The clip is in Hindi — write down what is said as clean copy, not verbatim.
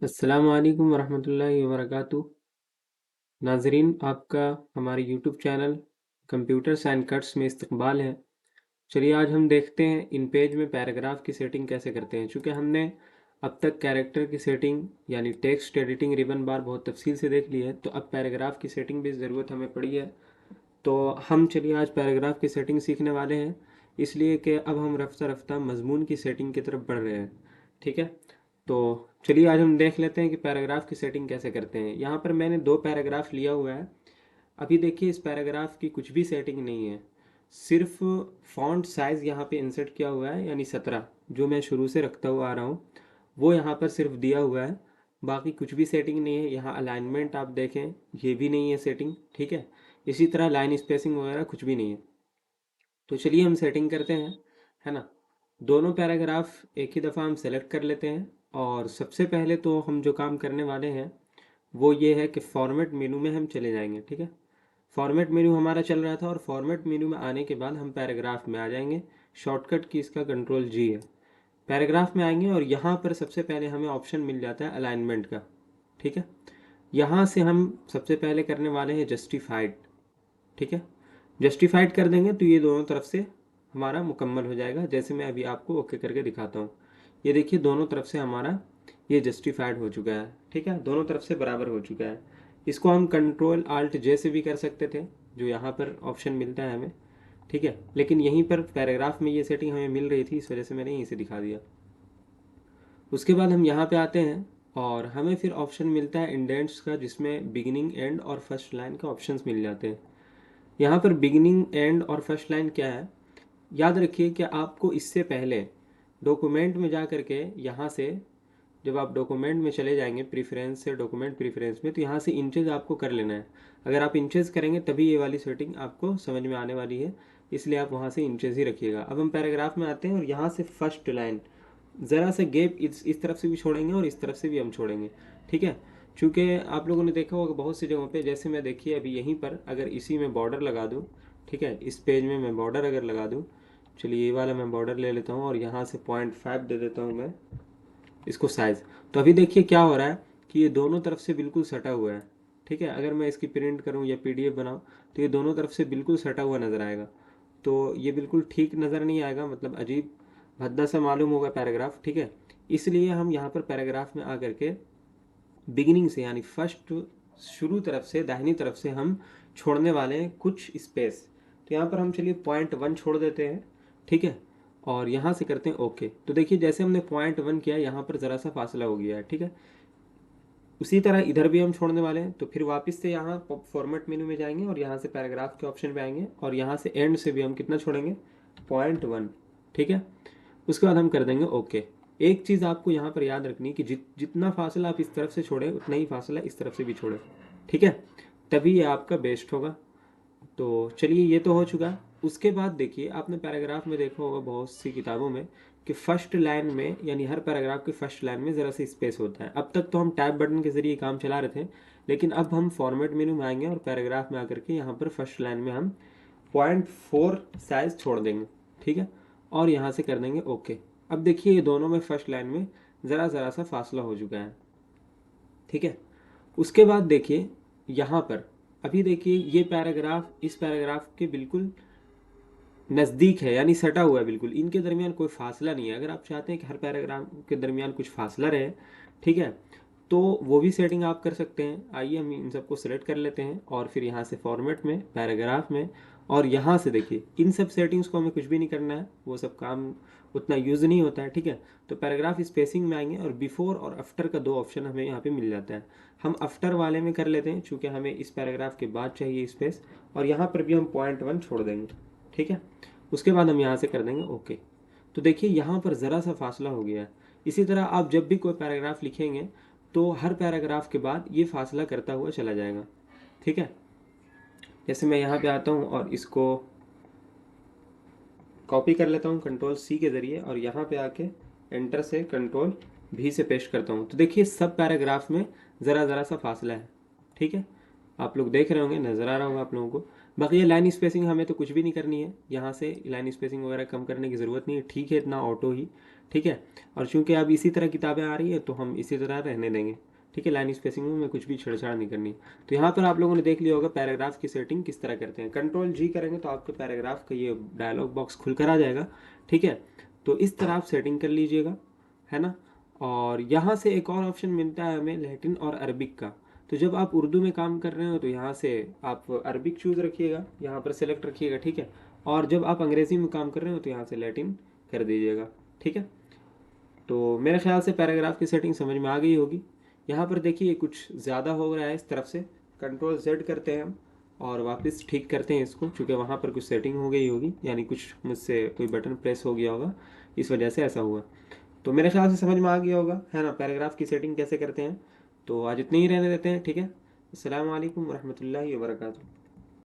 अस्सलाम वालेकुम वरहमतुल्लाहि वबरकातुह। नाज़रीन, आपका हमारे YouTube channel computers and cuts में इस्तकबाल है। चलिए आज हम देखते हैं इन पेज में पैराग्राफ की सेटिंग कैसे करते हैं। चूँकि हमने अब तक कैरेक्टर की सेटिंग यानी टेक्स्ट एडिटिंग रिबन बार बहुत तफसील से देख ली है, तो अब पैराग्राफ की सेटिंग भी ज़रूरत हमें पड़ी है। तो हम चलिए आज पैराग्राफ की सेटिंग सीखने वाले हैं, इसलिए कि अब हम रफ्ता रफ्ता मजमून की सेटिंग की तरफ बढ़ रहे हैं। ठीक है, तो चलिए आज हम देख लेते हैं कि पैराग्राफ की सेटिंग कैसे करते हैं। यहाँ पर मैंने दो पैराग्राफ लिया हुआ है। अभी देखिए इस पैराग्राफ की कुछ भी सेटिंग नहीं है, सिर्फ फॉन्ट साइज़ यहाँ पे इंसर्ट किया हुआ है, यानी 17 जो मैं शुरू से रखता हुआ आ रहा हूँ वो यहाँ पर सिर्फ दिया हुआ है। बाकी कुछ भी सेटिंग नहीं है। यहाँ अलाइनमेंट आप देखें, ये भी नहीं है सेटिंग। ठीक है, इसी तरह लाइन स्पेसिंग वगैरह कुछ भी नहीं है। तो चलिए हम सेटिंग करते हैं, है ना। दोनों पैराग्राफ एक ही दफ़ा हम सेलेक्ट कर लेते हैं। और सबसे पहले तो हम जो काम करने वाले हैं वो ये है कि फॉर्मेट मेनू में हम चले जाएंगे। ठीक है, फॉर्मेट मेनू हमारा चल रहा था और फॉर्मेट मेनू में आने के बाद हम पैराग्राफ में आ जाएंगे। शॉर्टकट की इसका कंट्रोल जी है। पैराग्राफ में आएंगे और यहाँ पर सबसे पहले हमें ऑप्शन मिल जाता है अलाइनमेंट का। ठीक है, यहाँ से हम सबसे पहले करने वाले हैं जस्टिफाइड। ठीक है, जस्टिफाइड कर देंगे तो ये दोनों तरफ से हमारा मुकम्मल हो जाएगा। जैसे मैं अभी आपको ओके करके दिखाता हूँ, ये देखिए दोनों तरफ से हमारा ये जस्टिफाइड हो चुका है। ठीक है, दोनों तरफ से बराबर हो चुका है। इसको हम कंट्रोल आल्ट जे से भी कर सकते थे, जो यहाँ पर ऑप्शन मिलता है हमें। ठीक है, लेकिन यहीं पर पैराग्राफ में ये सेटिंग हमें मिल रही थी, इस वजह से मैंने यहीं से दिखा दिया। उसके बाद हम यहाँ पे आते हैं और हमें फिर ऑप्शन मिलता है इंडेंट्स का, जिसमें बिगिनिंग एंड और फर्स्ट लाइन का ऑप्शंस मिल जाते हैं। यहाँ पर बिगिनिंग एंड और फर्स्ट लाइन क्या है, याद रखिए कि आपको इससे पहले डॉक्यूमेंट में जा करके यहाँ से, जब आप डॉक्यूमेंट में चले जाएंगे प्रीफरेंस से डॉक्यूमेंट प्रीफरेंस में, तो यहाँ से इंचेस आपको कर लेना है। अगर आप इंचेस करेंगे तभी ये वाली सेटिंग आपको समझ में आने वाली है, इसलिए आप वहाँ से इंचेस ही रखिएगा। अब हम पैराग्राफ में आते हैं और यहाँ से फर्स्ट लाइन ज़रा सा गैप इस तरफ से भी छोड़ेंगे और इस तरफ से भी हम छोड़ेंगे। ठीक है, चूँकि आप लोगों ने देखा होगा बहुत सी जगहों पे, जैसे मैं देखिए अभी यहीं पर अगर इसी में बॉर्डर लगा दूँ, ठीक है, इस पेज में मैं बॉर्डर अगर लगा दूँ, चलिए ये वाला मैं बॉर्डर ले लेता हूँ और यहाँ से 0.5 दे देता हूँ मैं इसको साइज़। तो अभी देखिए क्या हो रहा है कि ये दोनों तरफ से बिल्कुल सटा हुआ है। ठीक है, अगर मैं इसकी प्रिंट करूँ या पीडीएफ बनाऊँ तो ये दोनों तरफ से बिल्कुल सटा हुआ नज़र आएगा। तो ये बिल्कुल ठीक नज़र नहीं आएगा, मतलब अजीब भद्दा सा मालूम होगा पैराग्राफ। ठीक है, इसलिए हम यहाँ पर पैराग्राफ में आकर के बिगिनिंग से यानी फर्स्ट शुरू तरफ से दाहिनी तरफ से हम छोड़ने वाले हैं कुछ स्पेस। तो यहाँ पर हम चलिए 0.1 छोड़ देते हैं। ठीक है, और यहाँ से करते हैं ओके। तो देखिए जैसे हमने 0.1 किया, यहाँ पर ज़रा सा फासला हो गया है। ठीक है, उसी तरह इधर भी हम छोड़ने वाले हैं। तो फिर वापस से यहाँ फॉर्मेट मेनू में जाएंगे और यहाँ से पैराग्राफ के ऑप्शन पे आएंगे और यहाँ से एंड से भी हम कितना छोड़ेंगे, 0.1। ठीक है, उसके बाद हम कर देंगे ओके। एक चीज़ आपको यहाँ पर याद रखनी है कि जितना फासला आप इस तरफ से छोड़ें उतना ही फासला इस तरफ से भी छोड़ें। ठीक है, तभी ये आपका बेस्ट होगा। तो चलिए ये तो हो चुका। उसके बाद देखिए आपने पैराग्राफ में देखा होगा बहुत सी किताबों में कि फर्स्ट लाइन में यानी हर पैराग्राफ के फर्स्ट लाइन में ज़रा सा स्पेस होता है। अब तक तो हम टैब बटन के ज़रिए काम चला रहे थे, लेकिन अब हम फॉर्मेट मेनू में आएंगे और पैराग्राफ में आकर के यहाँ पर फर्स्ट लाइन में हम 0.4 साइज़ छोड़ देंगे। ठीक है, और यहाँ से कर देंगे ओके। अब देखिए ये दोनों में फर्स्ट लाइन में ज़रा ज़रा सा फासला हो चुका है। ठीक है, उसके बाद देखिए यहाँ पर अभी देखिए ये पैराग्राफ इस पैराग्राफ के बिल्कुल नज़दीक है, यानी सटा हुआ है बिल्कुल, इनके दरमियान कोई फासला नहीं है। अगर आप चाहते हैं कि हर पैराग्राफ के दरमियान कुछ फासला रहे, ठीक है, तो वो भी सेटिंग आप कर सकते हैं। आइए हम इन सबको सेलेक्ट कर लेते हैं और फिर यहाँ से फॉर्मेट में पैराग्राफ में, और यहाँ से देखिए इन सब सेटिंग्स को हमें कुछ भी नहीं करना है, वो सब काम उतना यूज़ नहीं होता है। ठीक है, तो पैराग्राफ स्पेसिंग में आएंगे और बिफोर और आफ्टर का दो ऑप्शन हमें यहाँ पे मिल जाता है। हम आफ्टर वाले में कर लेते हैं, चूँकि हमें इस पैराग्राफ के बाद चाहिए स्पेस, और यहाँ पर भी हम 0.1 छोड़ देंगे। ठीक है, उसके बाद हम यहाँ से कर देंगे ओके। तो देखिए यहाँ पर ज़रा सा फासला हो गया है। इसी तरह आप जब भी कोई पैराग्राफ लिखेंगे तो हर पैराग्राफ के बाद ये फासला करता हुआ चला जाएगा। ठीक है, जैसे मैं यहाँ पे आता हूँ और इसको कॉपी कर लेता हूँ कंट्रोल सी के ज़रिए और यहाँ पे आके एंटर से कंट्रोल भी से पेस्ट करता हूँ। तो देखिए सब पैराग्राफ में ज़रा ज़रा सा फासला है। ठीक है, आप लोग देख रहे होंगे, नज़र आ रहा होगा आप लोगों को। बाकी ये लाइन स्पेसिंग हमें तो कुछ भी नहीं करनी है, यहाँ से लाइन स्पेसिंग वगैरह कम करने की ज़रूरत नहीं है। ठीक है, इतना ऑटो ही ठीक है। और चूंकि अब इसी तरह किताबें आ रही है तो हम इसी तरह रहने देंगे, ठीक है। लाइन स्पेसिंग में कुछ भी छेड़छाड़ नहीं करनी। तो यहाँ पर आप लोगों ने देख लिया होगा पैराग्राफ की सेटिंग किस तरह करते हैं। कंट्रोल जी करेंगे तो आपके पैराग्राफ का ये डायलॉग बॉक्स खुल कर आ जाएगा, ठीक है। तो इस तरह आप सेटिंग कर लीजिएगा, है ना। और यहाँ से एक और ऑप्शन मिलता है हमें लैटिन और अरबिक का। तो जब आप उर्दू में काम कर रहे हो तो यहाँ से आप अरबिक चूज़ रखिएगा, यहाँ पर सेलेक्ट रखिएगा, ठीक है। और जब आप अंग्रेज़ी में काम कर रहे हो तो यहाँ से लैटिन कर दीजिएगा, ठीक है। तो मेरे ख्याल से पैराग्राफ की सेटिंग समझ में आ गई होगी। यहाँ पर देखिए कुछ ज़्यादा हो रहा है इस तरफ से, कंट्रोल जेड करते हैं हम और वापस ठीक करते हैं इसको, क्योंकि वहाँ पर कुछ सेटिंग हो गई होगी, यानी कुछ मुझसे कोई बटन प्रेस हो गया होगा, इस वजह से ऐसा हुआ। तो मेरे ख्याल से समझ में आ गया होगा, है ना, पैराग्राफ की सेटिंग कैसे करते हैं। तो आज इतने ही रहने देते हैं, ठीक है। अस्सलाम वालेकुम रहमतुल्लाहि व बरकातुहू।